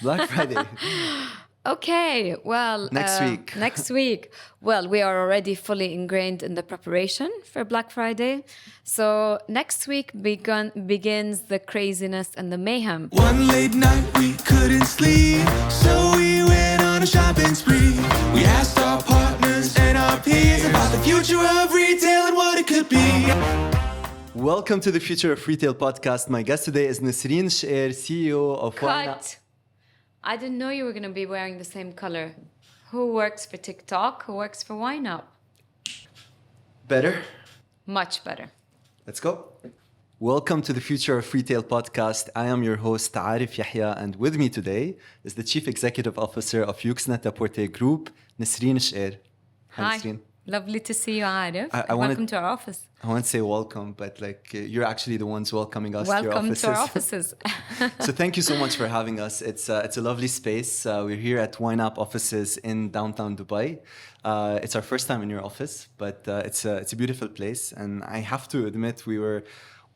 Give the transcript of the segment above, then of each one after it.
Black Friday. Okay, well, Next week. Well, we are already fully ingrained in the preparation for Black Friday. So next week begins the craziness and the mayhem. One late night we couldn't sleep, so we went on a shopping spree. We asked our partners and our peers about the future of retail and what it could be. Welcome to the Future of Retail podcast. My guest today is Nisreen Shocair, CEO of Cut! I didn't know you were going to be wearing the same color. Who works for TikTok? Who works for YNAP? Better? Much better. Let's go. Welcome to the Future of Retail podcast. I am your host, Arif Yahya, and with me today is the Chief Executive Officer of YOOX NET-A-PORTER GROUP, Nisreen Shocair. Hi. Nisreen. Lovely to see you, Arif. I Welcome to our office. I want to say welcome, but you're actually the ones welcoming us to your Welcome offices. to our offices. So thank you so much for having us. It's a lovely space. We're here at YNAP offices in downtown Dubai. It's our first time in your office, but it's a beautiful place. And I have to admit, we were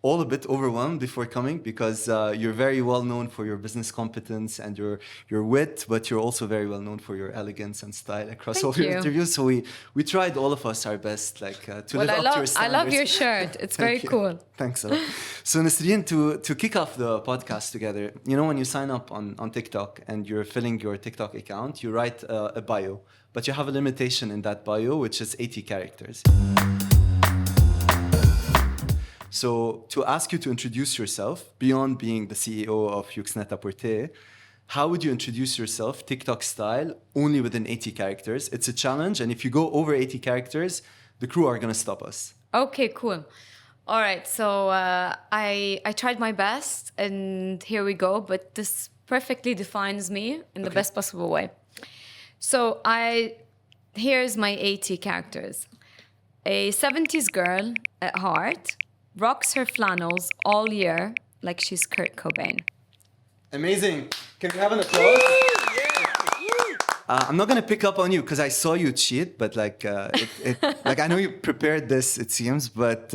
all a bit overwhelmed before coming because you're very well known for your business competence and your wit, but you're also very well known for your elegance and style across all your interviews. So we tried, all of us, our best to live up to your standards. I love your shirt. It's very cool. Thanks a lot. So Nisreen, to kick off the podcast together, you know, when you sign up on TikTok and you're filling your TikTok account, you write a bio, but you have a limitation in that bio, which is 80 characters. So to ask you to introduce yourself, beyond being the CEO of YOOX NET-A-PORTER, how would you introduce yourself, TikTok style, only within 80 characters? It's a challenge, and if you go over 80 characters, the crew are going to stop us. Okay, cool. All right, so I tried my best, and here we go, but this perfectly defines me in the best possible way. So here's my 80 characters. A 70s girl at heart, rocks her flannels all year like she's Kurt Cobain. Amazing. Can we have an applause? I'm not going to pick up on you because I saw you cheat, but I know you prepared this, it seems, but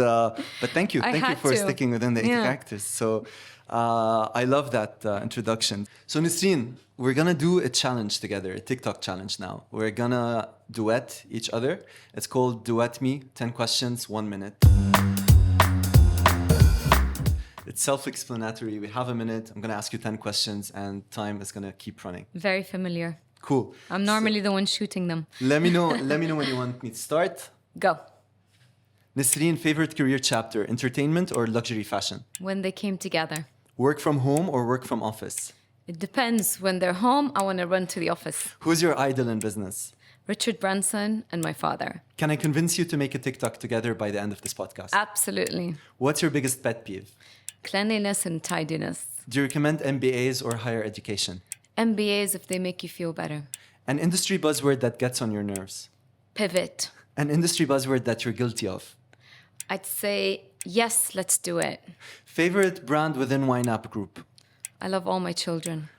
thank you. Thank you for sticking within the 80 characters. So I love that introduction. So Nisreen, we're going to do a challenge together, a TikTok challenge now. We're going to duet each other. It's called Duet Me, 10 questions, 1 minute. It's self-explanatory. We have a minute. I'm going to ask you 10 questions and time is going to keep running. Very familiar. Cool. I'm normally the one shooting them. Let me know when you want me to start. Go. Nisreen, favorite career chapter, entertainment or luxury fashion? When they came together. Work from home or work from office? It depends. When they're home, I want to run to the office. Who's your idol in business? Richard Branson and my father. Can I convince you to make a TikTok together by the end of this podcast? Absolutely. What's your biggest pet peeve? Cleanliness and tidiness. Do you recommend MBAs or higher education? MBAs if they make you feel better. An industry buzzword that gets on your nerves? Pivot. An industry buzzword that you're guilty of? I'd say, yes, let's do it. Favorite brand within YNAP Group? I love all my children.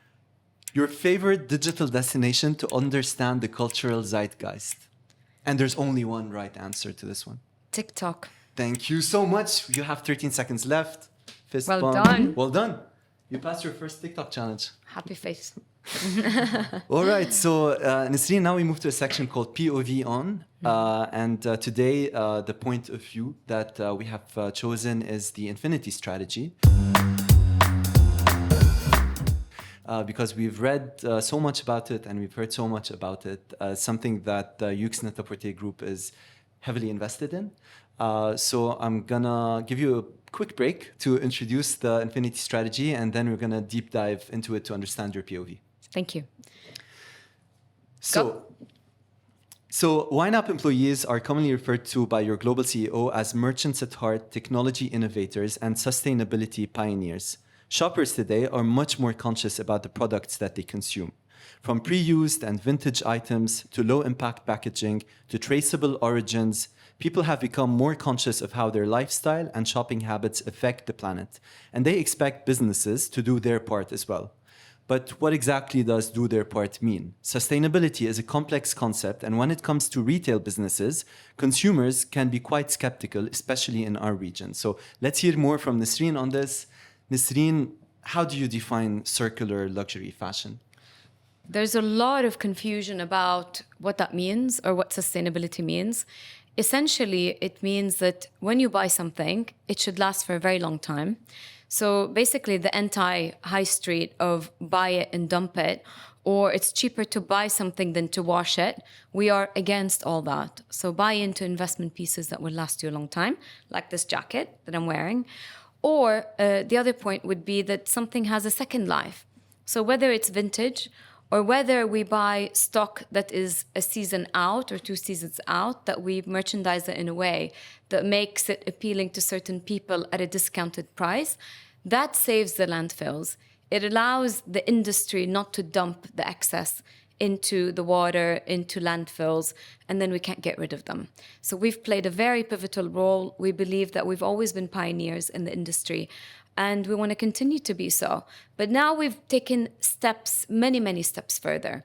Your favorite digital destination to understand the cultural zeitgeist? And there's only one right answer to this one. TikTok. Thank you so much. You have 13 seconds left. Fist well bump. done. Well done. You passed your first TikTok challenge. Happy face. All right. So, Nisreen, now we move to a section called POV on. And today, the point of view that we have chosen is the infinity strategy. Because we've read so much about it and we've heard so much about it. Something that YOOX NET-A-PORTER Group is heavily invested in. So I'm going to give you a quick break to introduce the infinity strategy, and then we're going to deep dive into it to understand your POV. Thank you. So YNAP employees are commonly referred to by your global CEO as merchants at heart, technology innovators, and sustainability pioneers. Shoppers today are much more conscious about the products that they consume. From pre-used and vintage items to low-impact packaging to traceable origins, people have become more conscious of how their lifestyle and shopping habits affect the planet, and they expect businesses to do their part as well. But what exactly does do their part mean? Sustainability is a complex concept, and when it comes to retail businesses, consumers can be quite skeptical, especially in our region. So let's hear more from Nisreen on this. Nisreen, how do you define circular luxury fashion? There's a lot of confusion about what that means or what sustainability means. Essentially, it means that when you buy something, it should last for a very long time. So basically, the anti-high street of buy it and dump it, or it's cheaper to buy something than to wash it, we are against all that. So buy into investment pieces that will last you a long time, like this jacket that I'm wearing. Or the other point would be that something has a second life. So whether it's vintage or whether we buy stock that is a season out or 2 seasons out, that we merchandise it in a way that makes it appealing to certain people at a discounted price, that saves the landfills. It allows the industry not to dump the excess into the water, into landfills, and then we can't get rid of them. So we've played a very pivotal role. We believe that we've always been pioneers in the industry, and we want to continue to be so. But now we've taken steps, many, many steps further.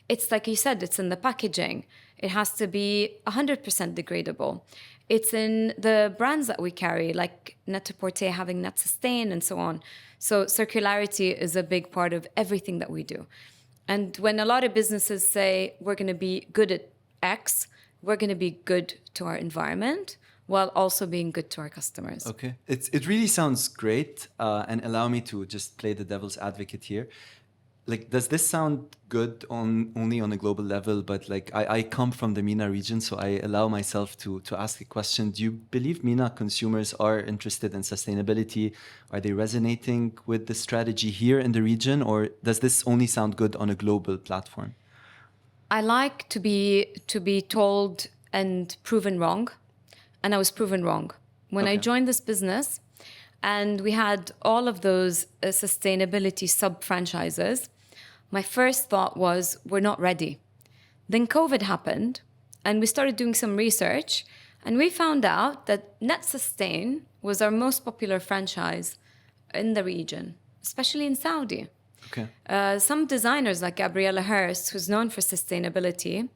It's like you said, it's in the packaging. It has to be 100% degradable. It's in the brands that we carry, like Net-A-Porter having Net Sustain and so on. So circularity is a big part of everything that we do. And when a lot of businesses say we're going to be good at X, we're going to be good to our environment while also being good to our customers. Okay. It really sounds great. And allow me to just play the devil's advocate here. Like, does this sound good only on a global level? But like, I come from the MENA region, so I allow myself to ask a question. Do you believe MENA consumers are interested in sustainability? Are they resonating with the strategy here in the region? Or does this only sound good on a global platform? I like to be told and proven wrong. And I was proven wrong. When I joined this business and we had all of those sustainability sub-franchises, my first thought was, we're not ready. Then COVID happened, and we started doing some research, and we found out that Net Sustain was our most popular franchise in the region, especially in Saudi. Okay. Some designers like Gabriella Hearst, who's known for sustainability,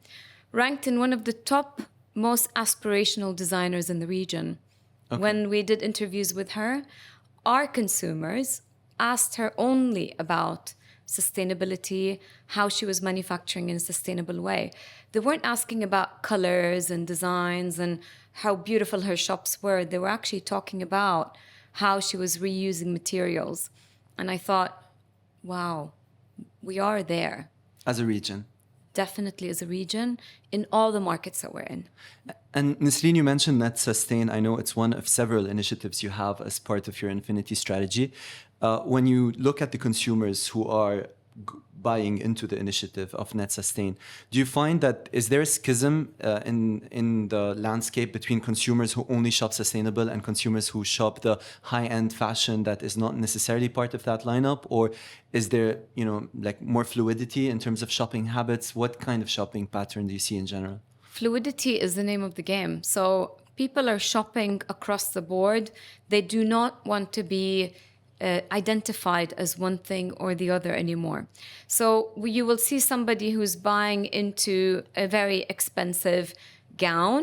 ranked in one of the top most aspirational designers in the region. Okay. When we did interviews with her, our consumers asked her only about sustainability, how she was manufacturing in a sustainable way. They weren't asking about colors and designs and how beautiful her shops were. They were actually talking about how she was reusing materials. And I thought, wow, we are there. As a region. Definitely as a region in all the markets that we're in. And Nisreen, you mentioned Net Sustain. I know it's one of several initiatives you have as part of your Infinity strategy. When you look at the consumers who are buying into the initiative of Net Sustain, do you find that is there a schism in the landscape between consumers who only shop sustainable and consumers who shop the high-end fashion that is not necessarily part of that lineup? Or is there, like more fluidity in terms of shopping habits? What kind of shopping pattern do you see in general? Fluidity is the name of the game. So people are shopping across the board. They do not want to be identified as one thing or the other anymore. So you will see somebody who's buying into a very expensive gown,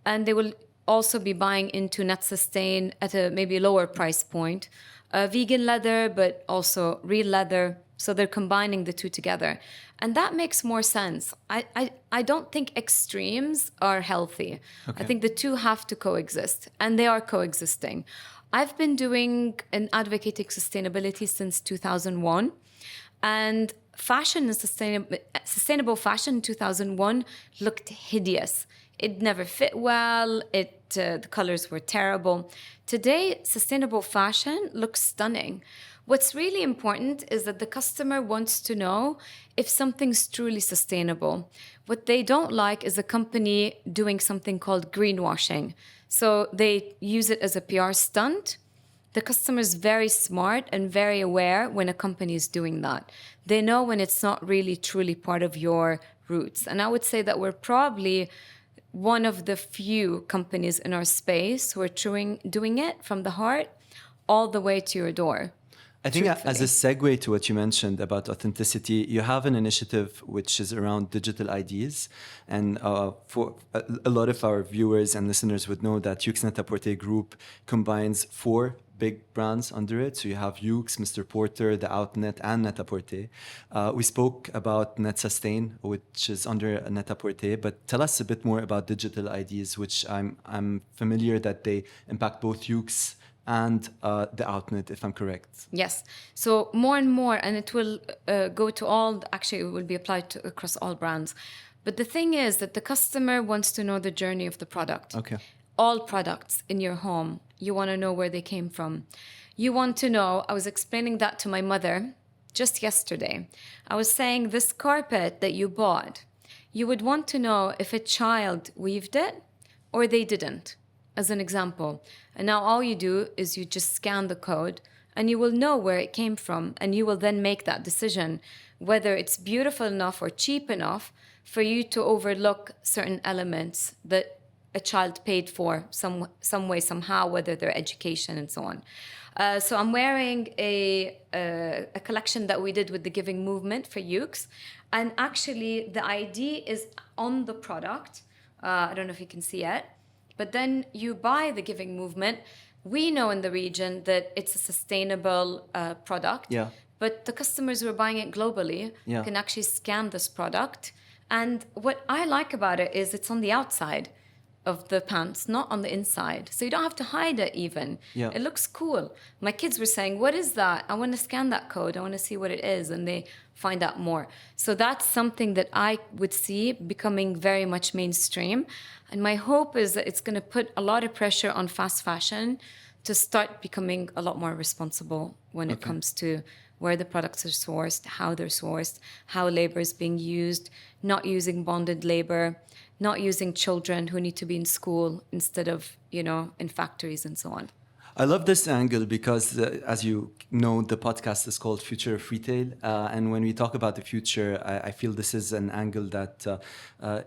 and they will also be buying into Net Sustain at a maybe lower price point. Vegan leather, but also real leather. So they're combining the two together. And that makes more sense. I don't think extremes are healthy. Okay. I think the two have to coexist, and they are coexisting. I've been doing and advocating sustainability since 2001, and fashion and sustainable fashion in 2001 looked hideous. It never fit well. The colors were terrible. Today, sustainable fashion looks stunning. What's really important is that the customer wants to know if something's truly sustainable. What they don't like is a company doing something called greenwashing. So they use it as a PR stunt. The customer is very smart and very aware when a company is doing that. They know when it's not really truly part of your roots. And I would say that we're probably one of the few companies in our space who are doing it from the heart all the way to your door. I think as a segue to what you mentioned about authenticity, you have an initiative which is around digital IDs. And for a lot of our viewers and listeners would know that YOOX NET-A-PORTER Group combines 4 big brands under it. So you have YOOX, Mr. Porter, the Outnet, and Net-A-Porter. We spoke about NetSustain, which is under Net-A-Porter, but tell us a bit more about digital IDs, which I'm familiar that they impact both YOOX and the Outnet, if I'm correct. Yes. So more and more, and it will go to all, actually it will be applied to, across all brands. But the thing is that the customer wants to know the journey of the product. Okay. All products in your home, you want to know where they came from. You want to know, I was explaining that to my mother just yesterday. I was saying this carpet that you bought, you would want to know if a child weaved it or they didn't, as an example. And now all you do is you just scan the code and you will know where it came from, and you will then make that decision whether it's beautiful enough or cheap enough for you to overlook certain elements that a child paid for some way, somehow, whether their education and so on. So I'm wearing a collection that we did with the Giving Movement for YOOX. And actually, the ID is on the product. I don't know if you can see it. But then you buy the Giving Movement. We know in the region that it's a sustainable product. Yeah. But the customers who are buying it globally can actually scan this product. And what I like about it is it's on the outside of the pants, not on the inside. So you don't have to hide it even. Yeah. It looks cool. My kids were saying, what is that? I want to scan that code. I want to see what it is. And they find out more. So that's something that I would see becoming very much mainstream. And my hope is that it's going to put a lot of pressure on fast fashion to start becoming a lot more responsible when it comes to where the products are sourced, how they're sourced, how labor is being used, not using bonded labor, not using children who need to be in school instead of, in factories and so on. I love this angle because, as you know, the podcast is called Future of Retail. And when we talk about the future, I feel this is an angle that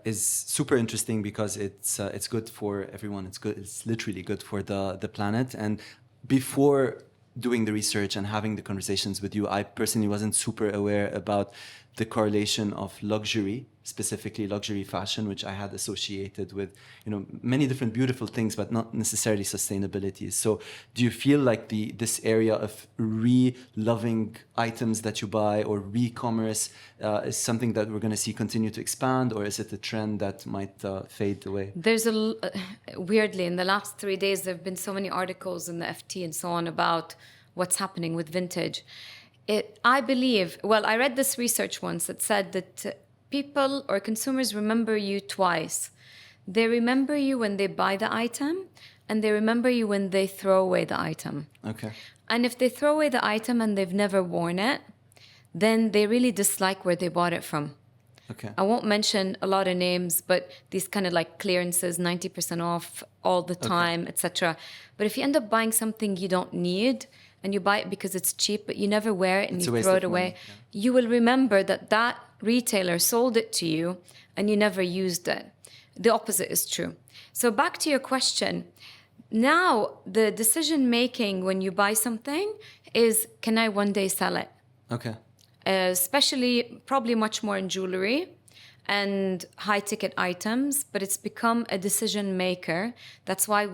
is super interesting because it's good for everyone. It's good. It's literally good for the planet. And before doing the research and having the conversations with you, I personally wasn't super aware about the correlation of luxury, specifically luxury fashion, which I had associated with, many different beautiful things, but not necessarily sustainability. So do you feel like this area of re-loving items that you buy or re-commerce is something that we're going to see continue to expand, or is it a trend that might fade away? There's weirdly, in the last 3 days, there have been so many articles in the FT and so on about what's happening with vintage. I believe, I read this research once that said that people or consumers remember you twice. They remember you when they buy the item, and they remember you when they throw away the item. Okay. And if they throw away the item and they've never worn it, then they really dislike where they bought it from. Okay. I won't mention a lot of names, but these kind of like clearances, 90% off all the time, etc. But if you end up buying something you don't need, and you buy it because it's cheap, but you never wear it and you throw it away, you will remember that retailer sold it to you and you never used it. The opposite is true. So back to your question. Now, the decision making when you buy something is, can I one day sell it? Okay. Especially, probably much more in jewelry and high-ticket items, but it's become a decision maker. That's why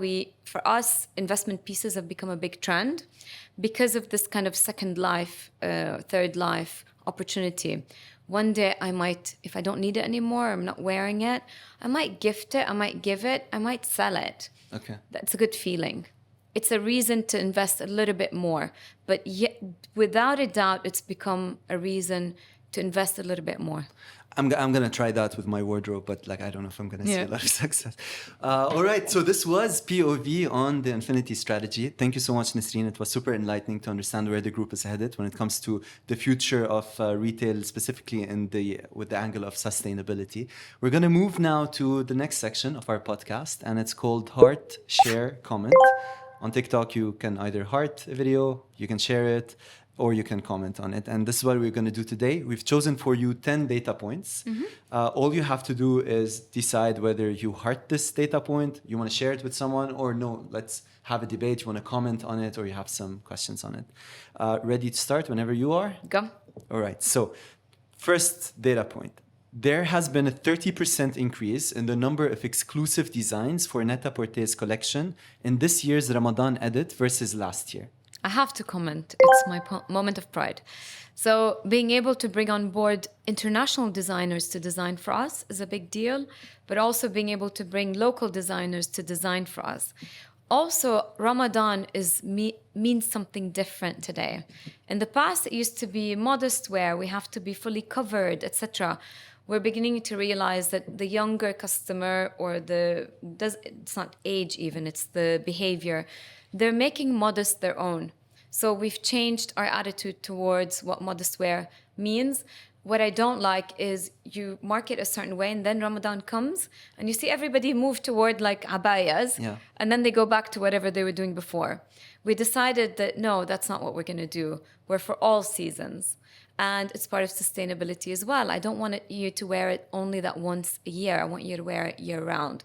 for us, investment pieces have become a big trend because of this kind of second life, third life opportunity. One day I might, if I don't need it anymore, I'm not wearing it, I might gift it, I might give it, I might sell it. Okay. That's a good feeling. It's a reason to invest a little bit more, but yet, without a doubt, it's become a reason to invest a little bit more. I'm going to try that with my wardrobe, but I don't know if I'm going to see a lot of success. All right. So this was POV on the Infinity strategy. Thank you so much, Nisreen. It was super enlightening to understand where the group is headed when it comes to the future of retail, specifically with the angle of sustainability. We're going to move now to the next section of our podcast, and it's called Heart, Share, Comment. On TikTok, you can either heart a video, you can share it, or you can comment on it. And this is what we're going to do today. We've chosen for you 10 data points. All you have to do is decide whether you heart this data point, you want to share it with someone, or no, let's have a debate, you want to comment on it, or you have some questions on it. Ready to start whenever you are? Go. All right. So first data point. There has been a 30% increase in the number of exclusive designs for Net-A-Porter's collection in this year's Ramadan edit versus last year. I have to comment. It's my moment of pride. So being able to bring on board international designers to design for us is a big deal, but also being able to bring local designers to design for us. Also, Ramadan means something different today. In the past, it used to be modest wear. We have to be fully covered, etc. We're beginning to realize that the younger customer, or it's not age even, it's the behavior, they're making modest their own. So we've changed our attitude towards what modest wear means. What I don't like is you market a certain way and then Ramadan comes and you see everybody move toward like abayas, and then they go back to whatever they were doing before. We decided that no, that's not what we're going to do. We're for all seasons. And it's part of sustainability as well. I don't want you to wear it only that once a year. I want you to wear it year round.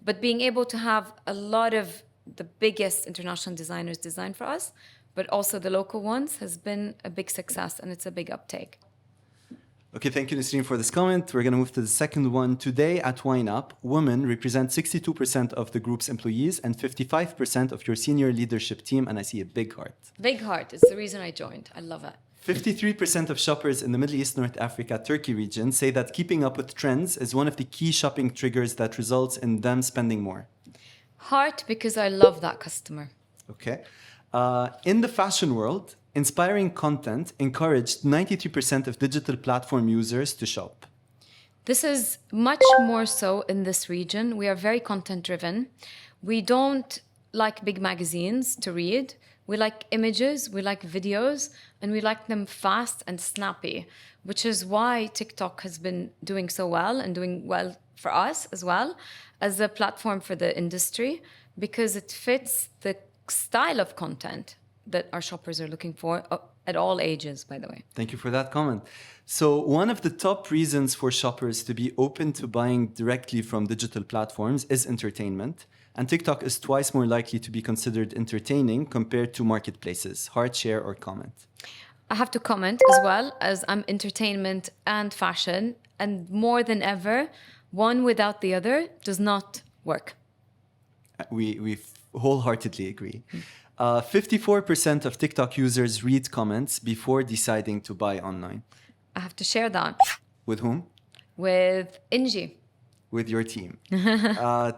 But being able to have a lot of the biggest international designers design for us, but also the local ones, has been a big success, and it's a big uptake. Okay, thank you, Nisreen, for this comment. We're going to move to the second one. Today at YNAP, women represent 62% of the group's employees and 55% of your senior leadership team, and I see a big heart. Big heart. It's the reason I joined. I love it. 53% of shoppers in the Middle East, North Africa, Turkey region say that keeping up with trends is one of the key shopping triggers that results in them spending more. Heart, because I love that customer. Okay. In the fashion world, inspiring content encouraged 93% of digital platform users to shop. This is much more so in this region. We are very content driven. We don't like big magazines to read. We like images, we like videos, and we like them fast and snappy, which is why TikTok has been doing so well and doing well for us as well as a platform for the industry, because it fits the style of content that our shoppers are looking for at all ages, by the way. Thank you for that comment. So one of the top reasons for shoppers to be open to buying directly from digital platforms is entertainment. And TikTok is twice more likely to be considered entertaining compared to marketplaces. Heart, share, or comment? I have to comment as well, as I'm entertainment and fashion. And more than ever, one without the other does not work. We wholeheartedly agree. 54% of TikTok users read comments before deciding to buy online. I have to share that. With whom? With Inji. With your team.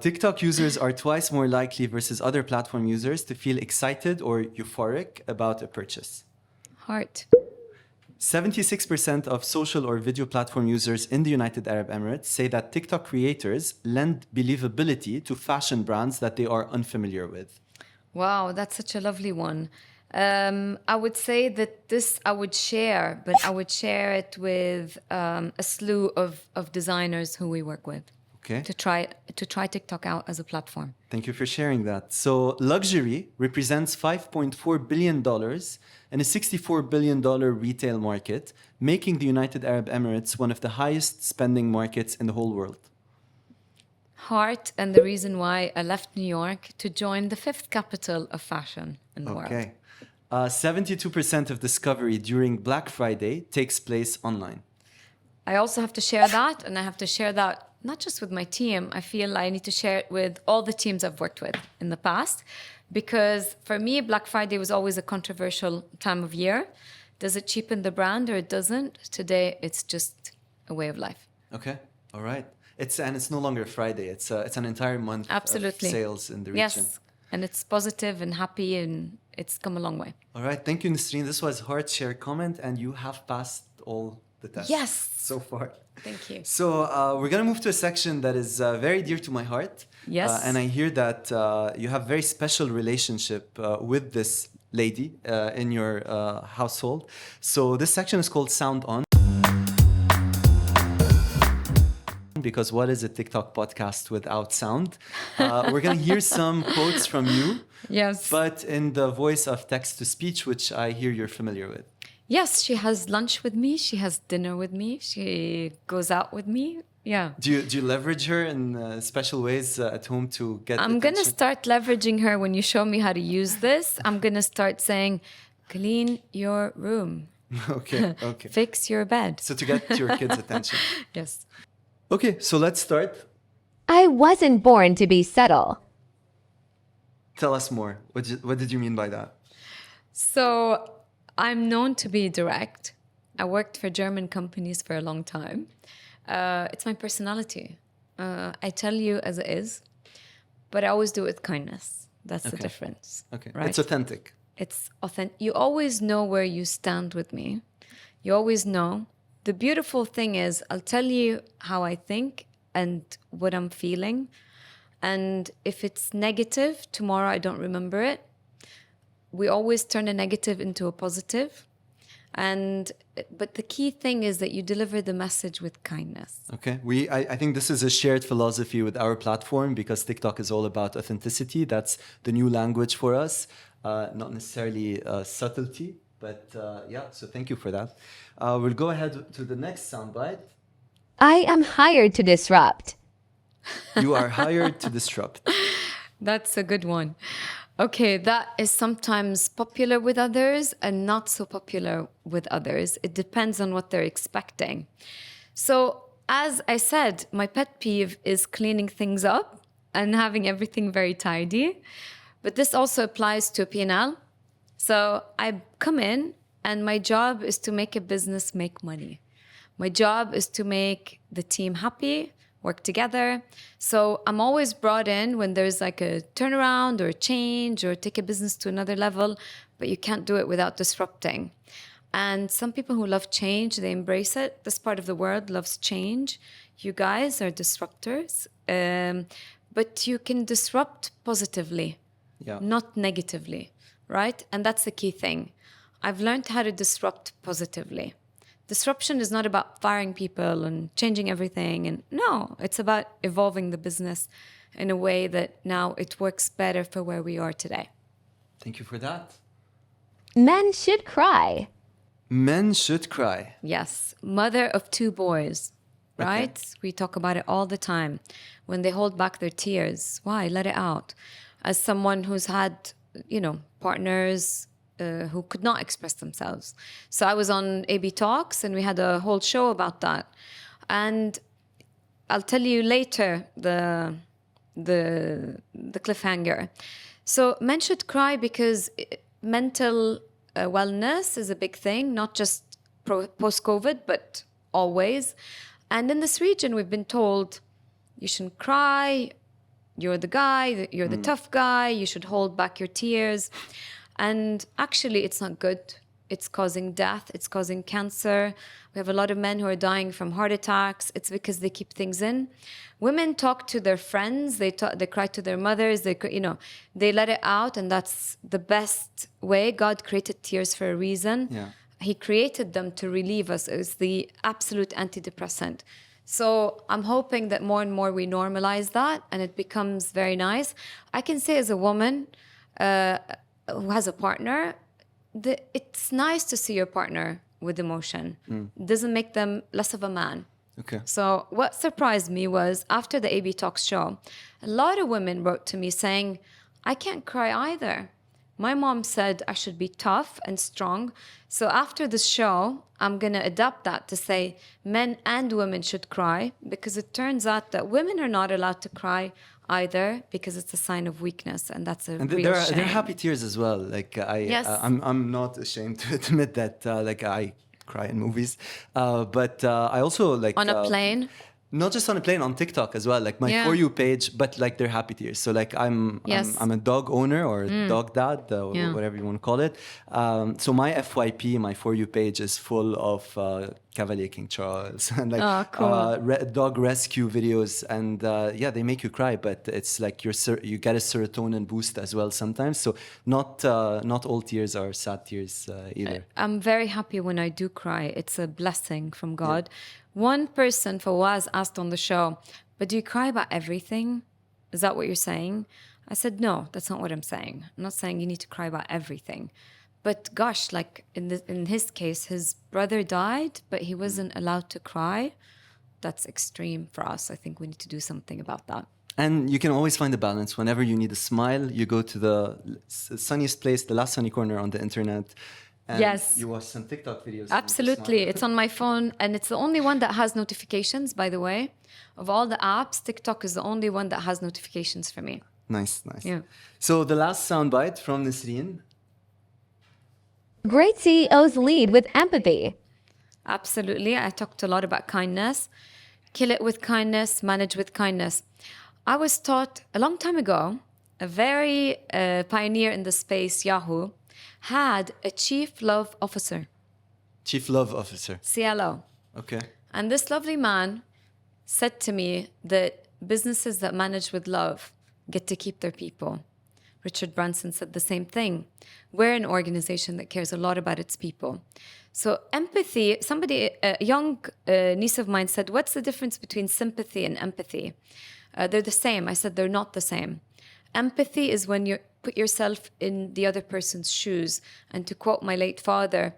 TikTok users are twice more likely versus other platform users to feel excited or euphoric about a purchase. Heart. 76% of social or video platform users in the United Arab Emirates say that TikTok creators lend believability to fashion brands that they are unfamiliar with. Wow, that's such a lovely one. I would say that this I would share, but I would share it with a slew of designers who we work with. Okay. To try TikTok out as a platform. Thank you for sharing that. So luxury represents $5.4 billion in a $64 billion retail market, making the United Arab Emirates one of the highest spending markets in the whole world. Heart, and the reason why I left New York to join the fifth capital of fashion in the world. Okay. 72% of discovery during Black Friday takes place online. I also have to share that, and I have to share that not just with my team. I feel I need to share it with all the teams I've worked with in the past, because for me, Black Friday was always a controversial time of year. Does it cheapen the brand or it doesn't? Today, it's just a way of life. Okay, all right. It's no longer Friday. It's an entire month Absolutely. of sales in the region. Yes, and it's positive and happy, and it's come a long way. All right, thank you, Nisreen. This was Heart, Share, Comment, and you have passed all the tests. Yes. So far. Thank you. So we're going to move to a section that is very dear to my heart. Yes. And I hear that you have a very special relationship with this lady in your household. So this section is called Sound On. Because what is a TikTok podcast without sound? We're going to hear some quotes from you. Yes. But in the voice of text-to-speech, which I hear you're familiar with. Yes, she has lunch with me. She has dinner with me. She goes out with me. Yeah. Do you leverage her in special ways at home to get I'm going to attention? start leveraging her when you show me how to use this. I'm going to start saying, clean your room. Okay, okay. Fix your bed. So to get your kids' attention. Yes. Okay, so let's start. I wasn't born to be subtle. Tell us more. What did you mean by that? So I'm known to be direct. I worked for German companies for a long time. It's my personality. I tell you as it is, but I always do it with kindness. That's the difference. Okay, right? it's authentic. It's authentic. You always know where you stand with me. You always know. The beautiful thing is, I'll tell you how I think and what I'm feeling. And if it's negative, tomorrow I don't remember it. We always turn a negative into a positive. But the key thing is that you deliver the message with kindness. Okay, I think this is a shared philosophy with our platform because TikTok is all about authenticity. That's the new language for us, not necessarily subtlety, but yeah. So thank you for that. We'll go ahead to the next soundbite. I am hired to disrupt. You are hired to disrupt. That's a good one. Okay, that is sometimes popular with others and not so popular with others. It depends on what they're expecting. So, as I said, my pet peeve is cleaning things up and having everything very tidy. But this also applies to P&L. So, I come in and my job is to make a business make money. My job is to make the team happy, work together. So I'm always brought in when there's like a turnaround or a change or take a business to another level, but you can't do it without disrupting. And some people who love change, they embrace it. This part of the world loves change. You guys are disruptors, but you can disrupt positively, not negatively, right? And that's the key thing. I've learned how to disrupt positively. Disruption is not about firing people and changing everything. And no, it's about evolving the business in a way that now it works better for where we are today. Thank you for that. Men should cry. Men should cry. Yes. Mother of 2 boys, right? Okay. We talk about it all the time. When they hold back their tears, why? Let it out. As someone who's had, partners who could not express themselves. So I was on AB Talks and we had a whole show about that. And I'll tell you later the cliffhanger. So men should cry because mental wellness is a big thing, not just post-COVID, but always. And in this region, we've been told you shouldn't cry, you're the guy, you're the tough guy, you should hold back your tears. And actually, it's not good. It's causing death. It's causing cancer. We have a lot of men who are dying from heart attacks. It's because they keep things in. Women talk to their friends. They cry to their mothers. They let it out, and that's the best way. God created tears for a reason. Yeah. He created them to relieve us. It's the absolute antidepressant. So I'm hoping that more and more we normalize that, and it becomes very nice. I can say as a woman who has a partner, it's nice to see your partner with emotion. It doesn't make them less of a man. Okay. So what surprised me was after the AB Talks show, a lot of women wrote to me saying, I can't cry either. My mom said I should be tough and strong. So after the show, I'm going to adapt that to say men and women should cry, because it turns out that women are not allowed to cry either, because it's a sign of weakness, and that's a real shame. There are happy tears as well. Yes. I'm not ashamed to admit that. I cry in movies, but I also On a plane? Not just on a plane, on TikTok as well. Like my For You page, but like they're happy tears. So like I'm a dog owner or dog dad, whatever you want to call it. So my FYP, my For You page is full of Cavalier King Charles and like cool. dog rescue videos, and they make you cry. But it's like you get a serotonin boost as well sometimes. So not all tears are sad tears either. I'm very happy when I do cry. It's a blessing from God. One person for Waz asked on the show, but do you cry about everything? Is that what you're saying? I said, no, that's not what I'm saying. I'm not saying you need to cry about everything. But gosh, like in his case, his brother died, but he wasn't allowed to cry. That's extreme for us. I think we need to do something about that. And you can always find a balance. Whenever you need a smile, you go to the sunniest place, the last sunny corner on the internet, And Yes. you watch some TikTok videos. Absolutely. It's on my phone, and it's the only one that has notifications, by the way. Of all the apps, TikTok is the only one that has notifications for me. Nice, nice. Yeah. So the last soundbite from Nisreen. Great CEOs lead with empathy. Absolutely. I talked a lot about kindness. Kill it with kindness, manage with kindness. I was taught a long time ago, a very pioneer in the space, Yahoo, had a chief love officer, Chief Love Officer. CLO. Okay. And this lovely man said to me that businesses that manage with love get to keep their people. Richard Branson said the same thing. We're an organization that cares a lot about its people. So empathy, a young niece of mine said, what's the difference between sympathy and empathy? They're the same. I said, they're not the same. Empathy is when you put yourself in the other person's shoes. And to quote my late father,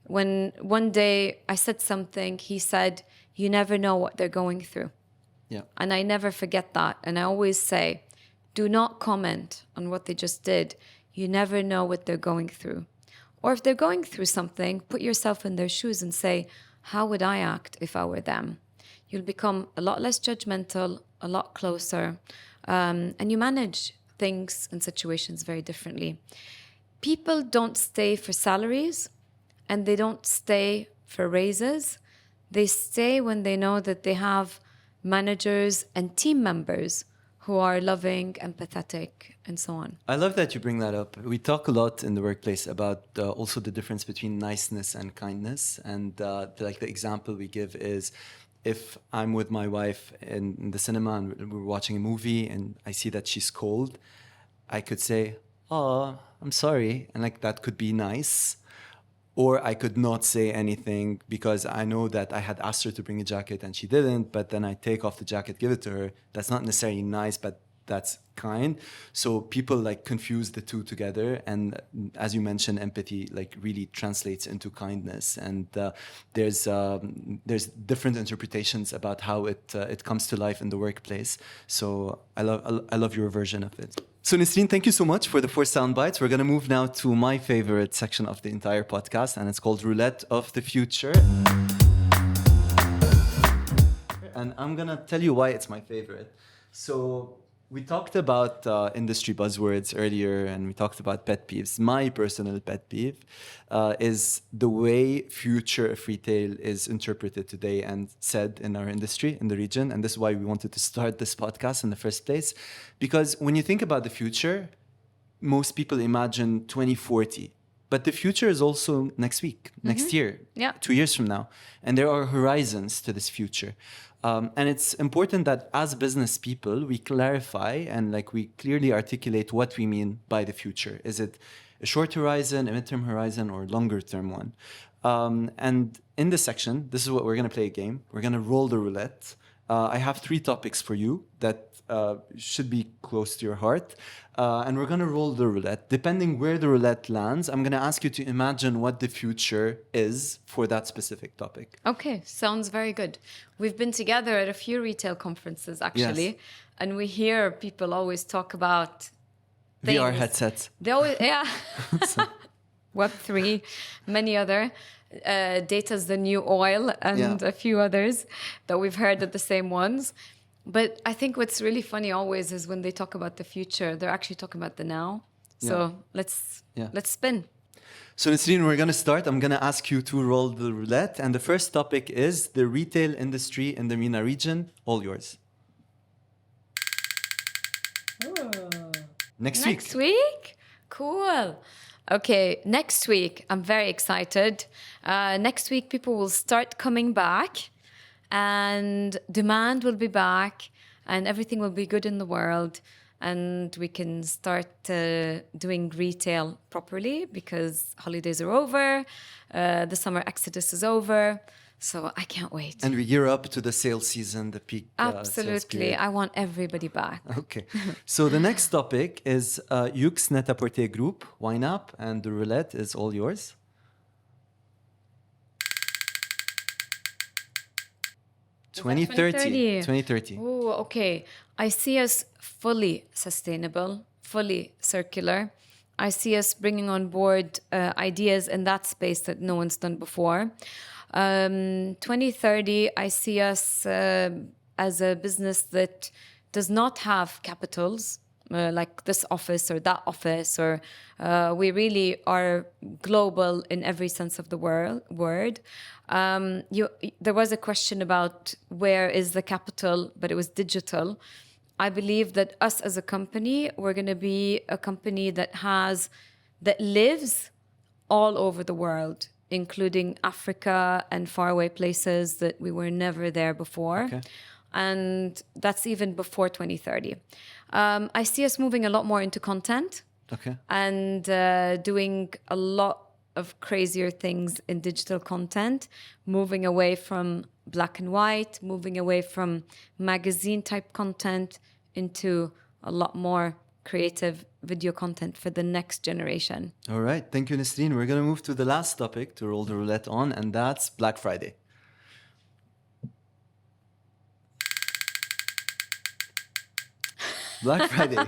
when one day I said something, he said, you never know what they're going through. Yeah. And I never forget that. And I always say, do not comment on what they just did. You never know what they're going through. Or if they're going through something, put yourself in their shoes and say, how would I act if I were them? You'll become a lot less judgmental, a lot closer, and you manage things and situations very differently. People don't stay for salaries, and they don't stay for raises. They stay when they know that they have managers and team members who are loving, empathetic, and so on. I love that you bring that up. We talk a lot in the workplace about also the difference between niceness and kindness. And the example we give is if I'm with my wife in the cinema and we're watching a movie and I see that she's cold, I could say, oh, I'm sorry. And that could be nice. Or I could not say anything because I know that I had asked her to bring a jacket and she didn't, but then I take off the jacket, give it to her. That's not necessarily nice, but that's kind. So people confuse the two together. And as you mentioned, empathy really translates into kindness. And there's different interpretations about how it comes to life in the workplace. So I love your version of it. So Nisreen, thank you so much for the 4 sound bites. We're going to move now to my favorite section of the entire podcast, and it's called Roulette of the Future. And I'm going to tell you why it's my favorite. So we talked about industry buzzwords earlier, and we talked about pet peeves. My personal pet peeve is the way future of retail is interpreted today and said in our industry, in the region. And this is why we wanted to start this podcast in the first place. Because when you think about the future, most people imagine 2040. But the future is also next week, next year, 2 years from now. And there are horizons to this future. And it's important that as business people, we clarify and we clearly articulate what we mean by the future. Is it a short horizon, a midterm horizon, or longer term one? And in this section, this is what we're going to play a game. We're going to roll the roulette. I have 3 topics for you that should be close to your heart. And we're going to roll the roulette. Depending where the roulette lands, I'm going to ask you to imagine what the future is for that specific topic. Okay, sounds very good. We've been together at a few retail conferences, actually. Yes. And we hear people always talk about things. VR headsets. They always, Web3, many other. Data's the new oil and a few others that we've heard are the same ones. But I think what's really funny always is when they talk about the future, they're actually talking about the now. So let's spin. So Nisreen, we're going to start. I'm going to ask you to roll the roulette. And the first topic is the retail industry in the MENA region. All yours. Next week. Next week? Cool. Okay, next week, I'm very excited. Next week, people will start coming back and demand will be back and everything will be good in the world. And we can start doing retail properly because holidays are over, the summer exodus is over. So I can't wait. And we gear up to the sales season, the peak. Sales Absolutely. period. I want everybody back. Okay. So the next topic is YOOX NET-A-PORTER Group, YNAP, and the roulette is all yours. Is that 2030. 2030. Oh, okay. I see us fully sustainable, fully circular. I see us bringing on board ideas in that space that no one's done before. 2030, I see us as a business that does not have capitals like this office or that office, or we really are global in every sense of the word. There was a question about where is the capital, but it was digital. I believe that us as a company, we're going to be a company that lives all over the world, including Africa and faraway places that we were never there before. Okay. And that's even before 2030. I see us moving a lot more into content. Okay. And doing a lot of crazier things in digital content, moving away from black and white, moving away from magazine type content into a lot more creative video content for the next generation. All right. Thank you, Nisreen. We're going to move to the last topic to roll the roulette on, and that's Black Friday. Black Friday.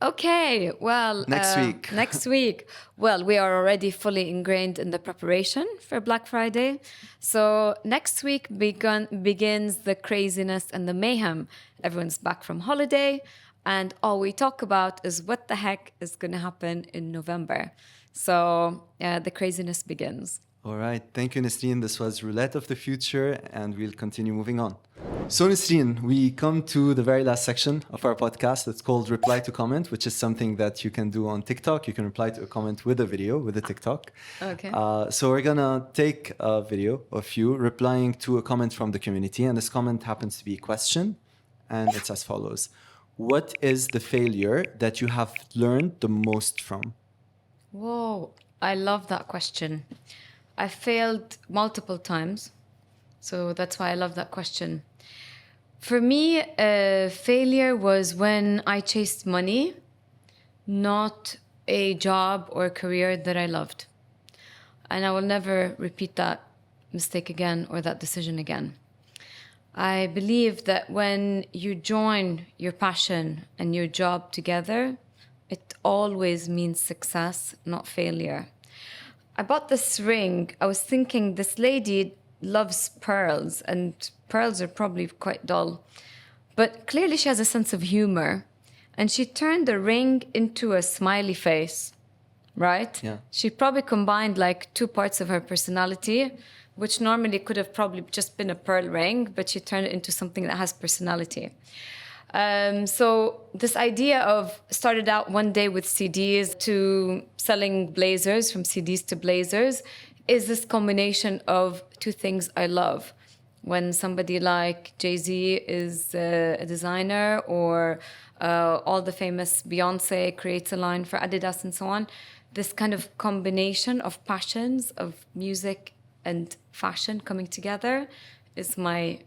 Okay, well... Next week. Well, we are already fully ingrained in the preparation for Black Friday. So next week begins the craziness and the mayhem. Everyone's back from holiday, and all we talk about is what the heck is going to happen in November. So the craziness begins. All right. Thank you, Nisreen. This was Roulette of the Future, and we'll continue moving on. So, Nisreen, we come to the very last section of our podcast. It's called Reply to Comment, which is something that you can do on TikTok. You can reply to a comment with a video, with a TikTok. Okay. So we're going to take a video of you replying to a comment from the community, and this comment happens to be a question, and it's as follows. What is the failure that you have learned the most from? Whoa, I love that question. I failed multiple times, so that's why I love that question. For me, failure was when I chased money, not a job or a career that I loved. And I will never repeat that mistake again or that decision again. I believe that when you join your passion and your job together, it always means success, not failure. I bought this ring. I was thinking this lady loves pearls, and pearls are probably quite dull. But clearly she has a sense of humor. And she turned the ring into a smiley face, right? Yeah. She probably combined like two parts of her personality, which normally could have probably just been a pearl ring, but she turned it into something that has personality. So this idea of started out one day with CDs to selling blazers, from CDs to blazers, is this combination of two things I love. When somebody like Jay-Z is a designer, or all the famous Beyonce creates a line for Adidas and so on, this kind of combination of passions of music and fashion coming together is my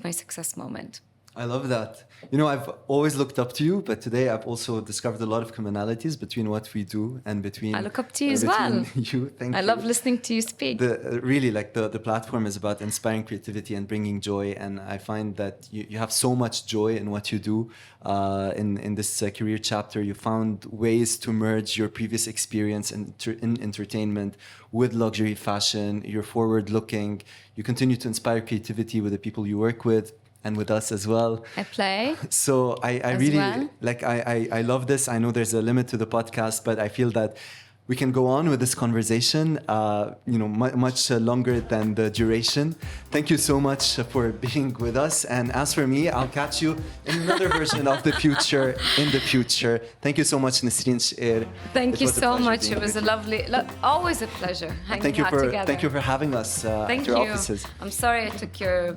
success moment. I love that. You know, I've always looked up to you, but today I've also discovered a lot of commonalities between what we do and between... I look up to you as well. You. Thank you. I love listening to you speak. The platform is about inspiring creativity and bringing joy, and I find that you have so much joy in what you do. In this career chapter, you found ways to merge your previous experience in entertainment with luxury fashion. You're forward-looking. You continue to inspire creativity with the people you work with, and with us as well. I play. So I really, well. I love this. I know there's a limit to the podcast, but I feel that we can go on with this conversation, much longer than the duration. Thank you so much for being with us. And as for me, I'll catch you in another version of the future in the future. Thank you so much, Nisreen Shocair. Thank you so much. It was a lovely, always a pleasure hanging out together. Thank you for having us at your offices. I'm sorry I took your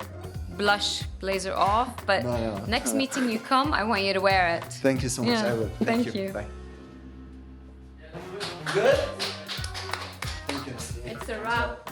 blush blazer off, but next meeting you come, I want you to wear it. Thank you so much. I will. Thank you. Bye. Good? It's a wrap.